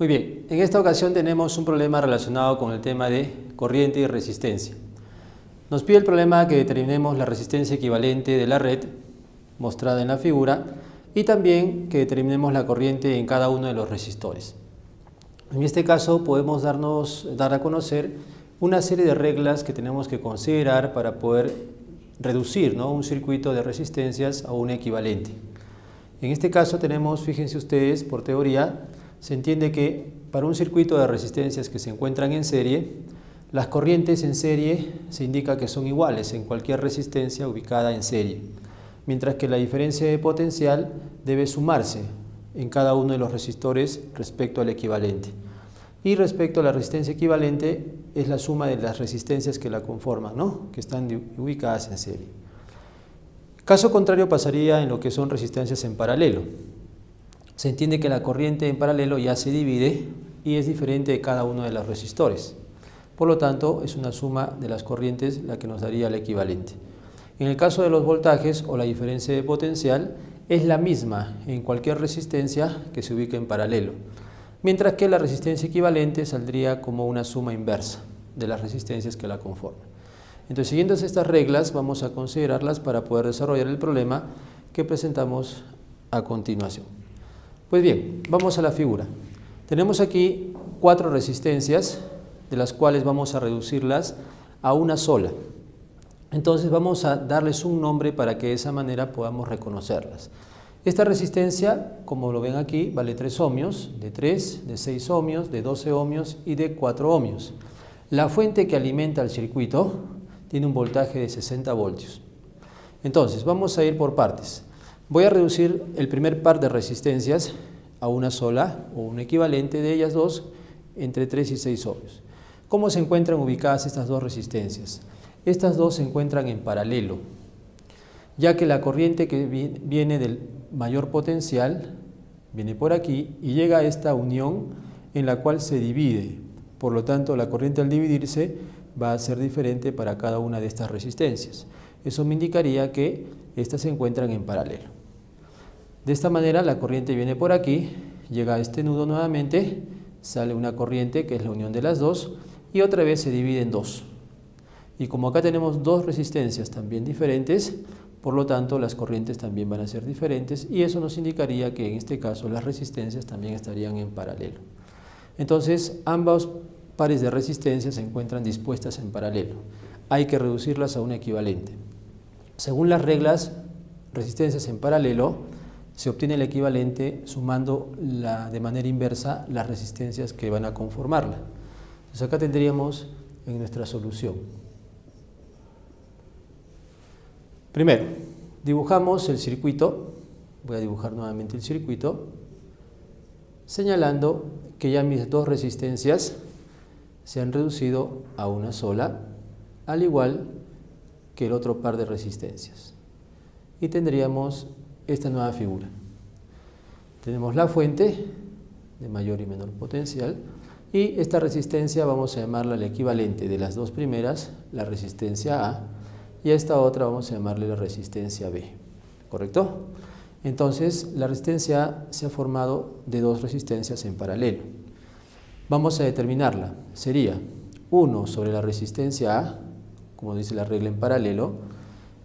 Muy bien, en esta ocasión tenemos un problema relacionado con el tema de corriente y resistencia. Nos pide el problema que determinemos la resistencia equivalente de la red, mostrada en la figura, y también que determinemos la corriente en cada uno de los resistores. En este caso podemos dar a conocer una serie de reglas que tenemos que considerar para poder reducir, un circuito de resistencias a un equivalente. En este caso tenemos, fíjense ustedes, por teoría, se entiende que para un circuito de resistencias que se encuentran en serie, las corrientes en serie se indica que son iguales en cualquier resistencia ubicada en serie, mientras que la diferencia de potencial debe sumarse en cada uno de los resistores respecto al equivalente. Y respecto a la resistencia equivalente es la suma de las resistencias que la conforman, que están ubicadas en serie. Caso contrario pasaría en lo que son resistencias en paralelo. Se entiende que la corriente en paralelo ya se divide y es diferente de cada uno de los resistores. Por lo tanto, es una suma de las corrientes la que nos daría el equivalente. En el caso de los voltajes o la diferencia de potencial, es la misma en cualquier resistencia que se ubique en paralelo, mientras que la resistencia equivalente saldría como una suma inversa de las resistencias que la conforman. Entonces, siguiendo estas reglas, vamos a considerarlas para poder desarrollar el problema que presentamos a continuación. Pues bien, vamos a la figura. Tenemos aquí 4 resistencias, de las cuales vamos a reducirlas a una sola. Entonces vamos a darles un nombre para que de esa manera podamos reconocerlas. Esta resistencia, como lo ven aquí, vale 3 ohmios, de 3, de 6 ohmios, de 12 ohmios y de 4 ohmios. La fuente que alimenta el circuito tiene un voltaje de 60 voltios. Entonces, vamos a ir por partes. Voy a reducir el primer par de resistencias a una sola o un equivalente de ellas dos entre 3 y 6 ohmios. ¿Cómo se encuentran ubicadas estas dos resistencias? Estas dos se encuentran en paralelo, ya que la corriente que viene del mayor potencial viene por aquí y llega a esta unión en la cual se divide. Por lo tanto, la corriente al dividirse va a ser diferente para cada una de estas resistencias. Eso me indicaría que estas se encuentran en paralelo. De esta manera la corriente viene por aquí, llega a este nudo nuevamente, sale una corriente que es la unión de las dos y otra vez se divide en dos. Y como acá tenemos dos resistencias también diferentes, por lo tanto las corrientes también van a ser diferentes y eso nos indicaría que en este caso las resistencias también estarían en paralelo. Entonces ambos pares de resistencias se encuentran dispuestas en paralelo. Hay que reducirlas a un equivalente. Según las reglas, resistencias en paralelo, se obtiene el equivalente sumando de manera inversa las resistencias que van a conformarla. Entonces acá tendríamos en nuestra solución. Primero, dibujamos el circuito. Voy a dibujar nuevamente el circuito, señalando que ya mis dos resistencias se han reducido a una sola, al igual que el otro par de resistencias. Y tendríamos esta nueva figura. Tenemos la fuente de mayor y menor potencial y esta resistencia vamos a llamarla el equivalente de las dos primeras, la resistencia A, y a esta otra vamos a llamarle la resistencia B. ¿Correcto? Entonces la resistencia A se ha formado de dos resistencias en paralelo. Vamos a determinarla. Sería 1 sobre la resistencia A, como dice la regla en paralelo,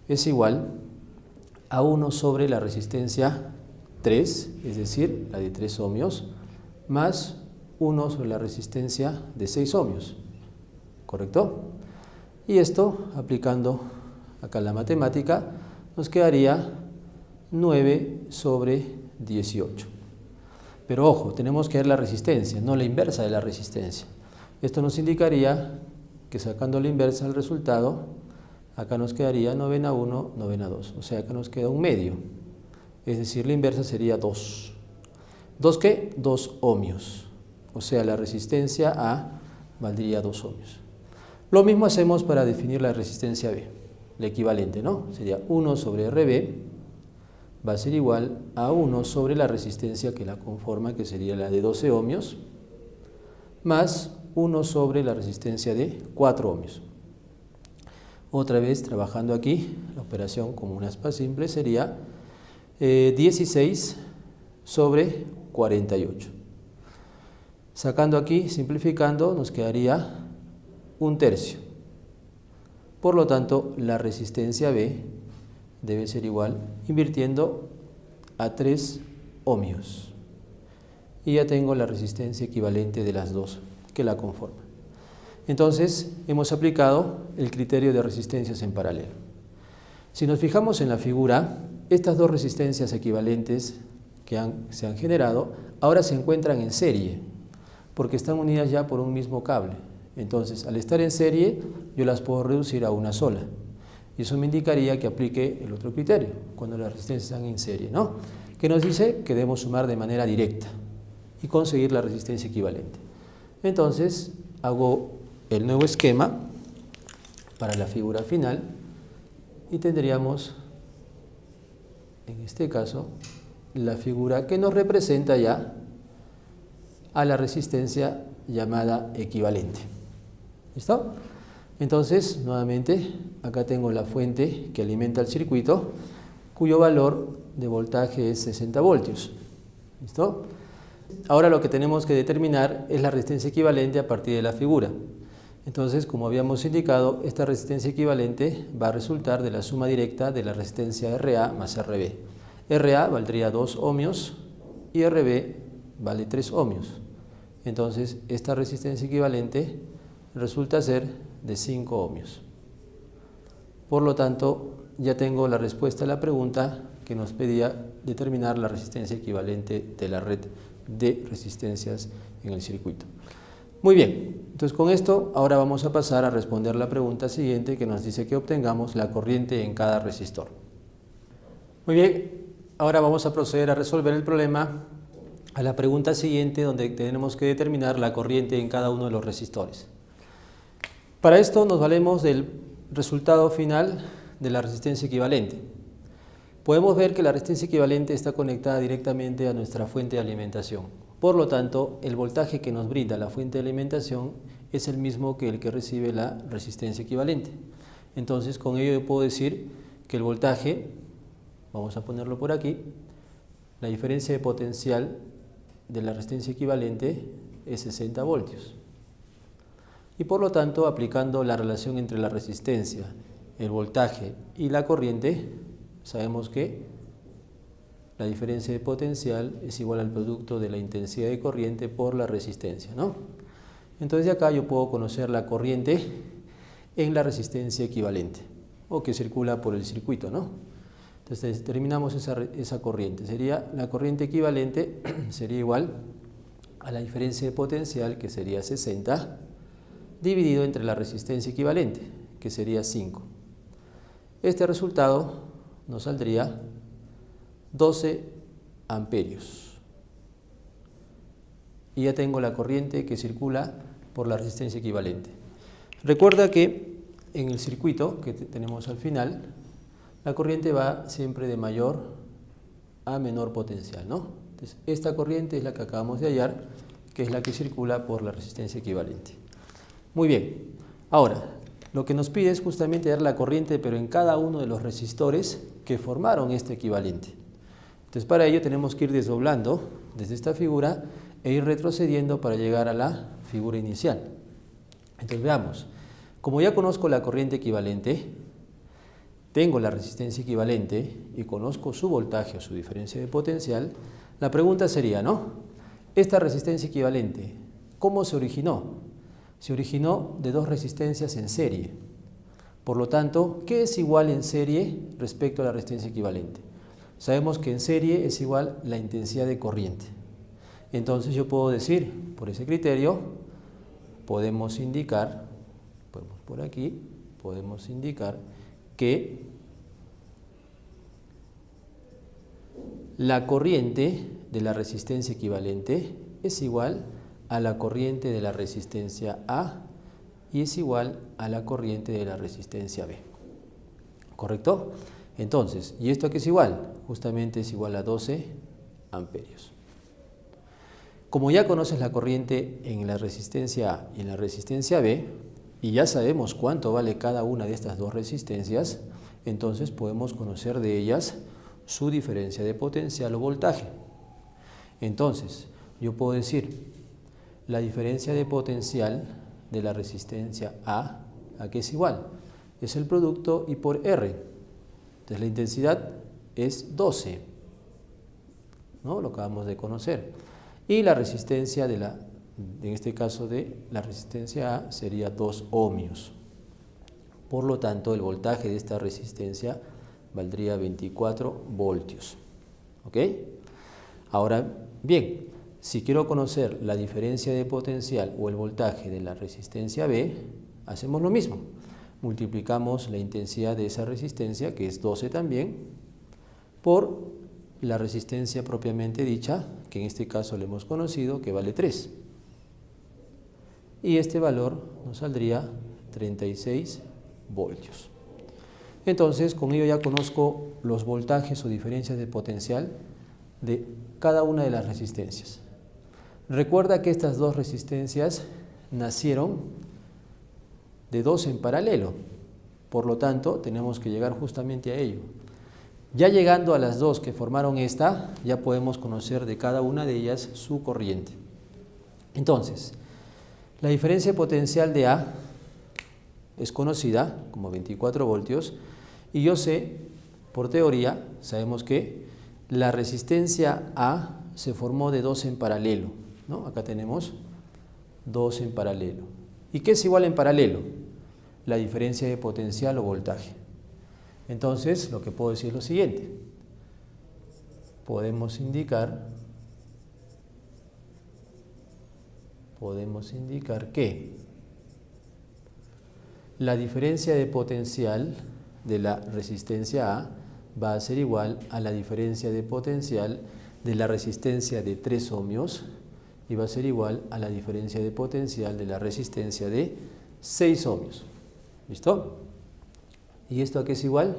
es igual a 1 sobre la resistencia 3, es decir, la de 3 ohmios, más 1 sobre la resistencia de 6 ohmios. ¿Correcto? Y esto, aplicando acá la matemática, nos quedaría 9 sobre 18. Pero ojo, tenemos que ver la resistencia, no la inversa de la resistencia. Esto nos indicaría que sacando la inversa del resultado, acá nos quedaría novena 1, novena 2. O sea, acá nos queda un medio. Es decir, la inversa sería 2. ¿2 qué? 2 ohmios. O sea, la resistencia A valdría 2 ohmios. Lo mismo hacemos para definir la resistencia B. El equivalente, Sería 1 sobre RB va a ser igual a 1 sobre la resistencia que la conforma, que sería la de 12 ohmios, más 1 sobre la resistencia de 4 ohmios. Otra vez, trabajando aquí, la operación como una aspa simple sería 16 sobre 48. Sacando aquí, simplificando, nos quedaría 1/3. Por lo tanto, la resistencia B debe ser igual, invirtiendo, a 3 ohmios. Y ya tengo la resistencia equivalente de las dos que la conforman. Entonces, hemos aplicado el criterio de resistencias en paralelo. Si nos fijamos en la figura, estas dos resistencias equivalentes que se han generado, ahora se encuentran en serie, porque están unidas ya por un mismo cable. Entonces, al estar en serie, yo las puedo reducir a una sola. Y eso me indicaría que aplique el otro criterio, cuando las resistencias están en serie, ¿no? Que nos dice que debemos sumar de manera directa y conseguir la resistencia equivalente. Entonces, hago el nuevo esquema para la figura final y tendríamos, en este caso, la figura que nos representa ya a la resistencia llamada equivalente. ¿Listo? Entonces, nuevamente, acá tengo la fuente que alimenta el circuito, cuyo valor de voltaje es 60 voltios. ¿Listo? Ahora lo que tenemos que determinar es la resistencia equivalente a partir de la figura. Entonces, como habíamos indicado, esta resistencia equivalente va a resultar de la suma directa de la resistencia RA más RB. RA valdría 2 ohmios y RB vale 3 ohmios. Entonces, esta resistencia equivalente resulta ser de 5 ohmios. Por lo tanto, ya tengo la respuesta a la pregunta que nos pedía determinar la resistencia equivalente de la red de resistencias en el circuito. Muy bien, entonces con esto ahora vamos a pasar a responder la pregunta siguiente que nos dice que obtengamos la corriente en cada resistor. Muy bien, ahora vamos a proceder a resolver el problema a la pregunta siguiente, donde tenemos que determinar la corriente en cada uno de los resistores. Para esto nos valemos del resultado final de la resistencia equivalente. Podemos ver que la resistencia equivalente está conectada directamente a nuestra fuente de alimentación. Por lo tanto, el voltaje que nos brinda la fuente de alimentación es el mismo que el que recibe la resistencia equivalente. Entonces, con ello yo puedo decir que el voltaje, vamos a ponerlo por aquí, la diferencia de potencial de la resistencia equivalente es 60 voltios. Y por lo tanto, aplicando la relación entre la resistencia, el voltaje y la corriente, sabemos que la diferencia de potencial es igual al producto de la intensidad de corriente por la resistencia, ¿no? Entonces de acá yo puedo conocer la corriente en la resistencia equivalente, o que circula por el circuito, ¿no? Entonces determinamos esa corriente. La corriente equivalente sería igual a la diferencia de potencial, que sería 60, dividido entre la resistencia equivalente, que sería 5. Este resultado nos saldría 12 amperios. Y ya tengo la corriente que circula por la resistencia equivalente. Recuerda que en el circuito que tenemos al final, la corriente va siempre de mayor a menor potencial, ¿no? Entonces, esta corriente es la que acabamos de hallar, que es la que circula por la resistencia equivalente. Muy bien, ahora, lo que nos pide es justamente dar la corriente, pero en cada uno de los resistores que formaron este equivalente. Entonces, para ello tenemos que ir desdoblando desde esta figura e ir retrocediendo para llegar a la figura inicial. Entonces, veamos. Como ya conozco la corriente equivalente, tengo la resistencia equivalente y conozco su voltaje o su diferencia de potencial, la pregunta sería, ¿no? Esta resistencia equivalente, ¿cómo se originó? Se originó de dos resistencias en serie. Por lo tanto, ¿qué es igual en serie respecto a la resistencia equivalente? Sabemos que en serie es igual la intensidad de corriente. Entonces yo puedo decir, por ese criterio, podemos indicar que la corriente de la resistencia equivalente es igual a la corriente de la resistencia A y es igual a la corriente de la resistencia B. ¿Correcto? Entonces, ¿y esto a qué es igual? Justamente es igual a 12 amperios. Como ya conoces la corriente en la resistencia A y en la resistencia B, y ya sabemos cuánto vale cada una de estas dos resistencias, entonces podemos conocer de ellas su diferencia de potencial o voltaje. Entonces, yo puedo decir, la diferencia de potencial de la resistencia ¿a qué es igual? Es el producto I por R. Entonces la intensidad es 12, ¿no? Lo acabamos de conocer. Y la resistencia en este caso de la resistencia A sería 2 ohmios. Por lo tanto, el voltaje de esta resistencia valdría 24 voltios. ¿Ok? Ahora bien, si quiero conocer la diferencia de potencial o el voltaje de la resistencia B, hacemos lo mismo. Multiplicamos la intensidad de esa resistencia, que es 12 también, por la resistencia propiamente dicha, que en este caso le hemos conocido, que vale 3. Y este valor nos saldría 36 voltios. Entonces, con ello ya conozco los voltajes o diferencias de potencial de cada una de las resistencias. Recuerda que estas dos resistencias nacieron de dos en paralelo, por lo tanto tenemos que llegar justamente a ello. Ya llegando a las dos que formaron esta, ya podemos conocer de cada una de ellas su corriente. Entonces, la diferencia potencial de A es conocida como 24 voltios y yo sé, por teoría, sabemos que la resistencia A se formó de dos en paralelo, ¿no? Acá tenemos dos en paralelo. ¿Y qué es igual en paralelo? La diferencia de potencial o voltaje. Entonces, lo que puedo decir es lo siguiente. Podemos indicar que la diferencia de potencial de la resistencia A va a ser igual a la diferencia de potencial de la resistencia de 3 ohmios y va a ser igual a la diferencia de potencial de la resistencia de 6 ohmios. ¿Listo? ¿Y esto a qué es igual?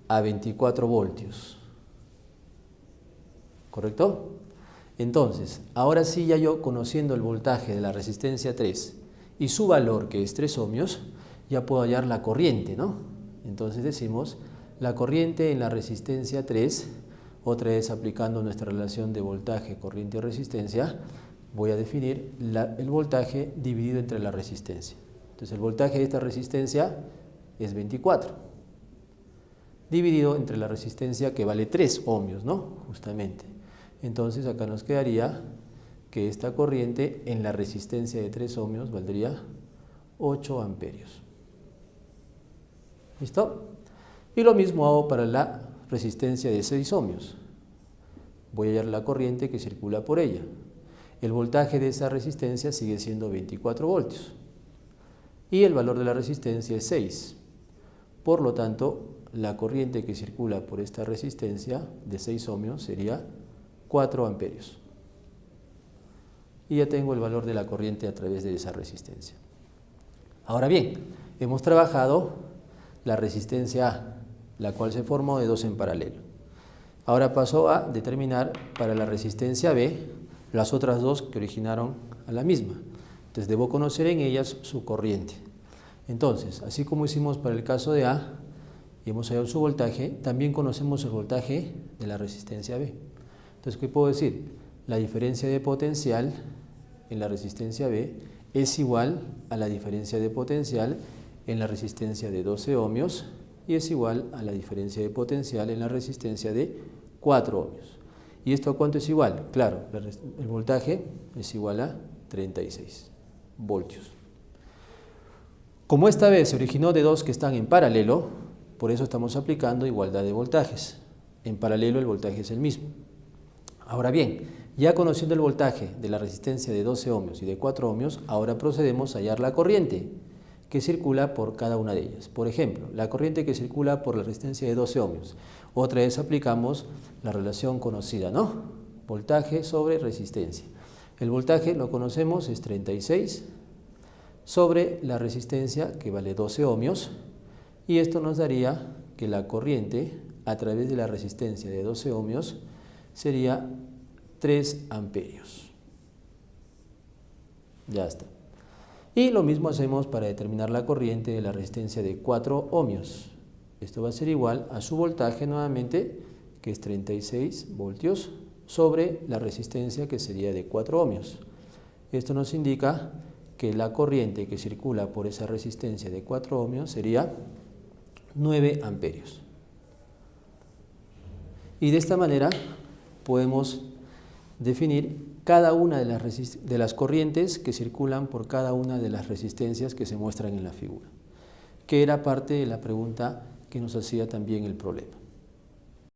A 24 voltios. ¿Correcto? Entonces, ahora sí, ya yo conociendo el voltaje de la resistencia 3 y su valor, que es 3 ohmios, ya puedo hallar la corriente, ¿no? Entonces decimos, la corriente en la resistencia 3, otra vez aplicando nuestra relación de voltaje, corriente y resistencia, voy a definir el voltaje dividido entre la resistencia. Entonces el voltaje de esta resistencia es 24, dividido entre la resistencia que vale 3 ohmios, ¿no? Justamente. Entonces acá nos quedaría que esta corriente en la resistencia de 3 ohmios valdría 8 amperios. ¿Listo? Y lo mismo hago para la resistencia de 6 ohmios. Voy a hallar la corriente que circula por ella. El voltaje de esa resistencia sigue siendo 24 voltios. Y el valor de la resistencia es 6. Por lo tanto, la corriente que circula por esta resistencia de 6 ohmios sería 4 amperios. Y ya tengo el valor de la corriente a través de esa resistencia. Ahora bien, hemos trabajado la resistencia A, la cual se formó de dos en paralelo. Ahora paso a determinar para la resistencia B las otras dos que originaron a la misma. Entonces debo conocer en ellas su corriente. Entonces, así como hicimos para el caso de A y hemos hallado su voltaje, también conocemos el voltaje de la resistencia B. Entonces, ¿qué puedo decir? La diferencia de potencial en la resistencia B es igual a la diferencia de potencial en la resistencia de 12 ohmios y es igual a la diferencia de potencial en la resistencia de 4 ohmios. ¿Y esto a cuánto es igual? Claro, el voltaje es igual a 36 voltios. Como esta vez se originó de dos que están en paralelo, por eso estamos aplicando igualdad de voltajes. En paralelo el voltaje es el mismo. Ahora bien, ya conociendo el voltaje de la resistencia de 12 ohmios y de 4 ohmios, ahora procedemos a hallar la corriente que circula por cada una de ellas. Por ejemplo, la corriente que circula por la resistencia de 12 ohmios. Otra vez aplicamos la relación conocida, ¿no? Voltaje sobre resistencia. El voltaje lo conocemos, es 36 sobre la resistencia que vale 12 ohmios y esto nos daría que la corriente a través de la resistencia de 12 ohmios sería 3 amperios. Ya está. Y lo mismo hacemos para determinar la corriente de la resistencia de 4 ohmios. Esto va a ser igual a su voltaje nuevamente, que es 36 voltios, sobre la resistencia que sería de 4 ohmios. Esto nos indica que la corriente que circula por esa resistencia de 4 ohmios sería 9 amperios. Y de esta manera podemos definir cada una de las corrientes que circulan por cada una de las resistencias que se muestran en la figura, que era parte de la pregunta que nos hacía también el problema.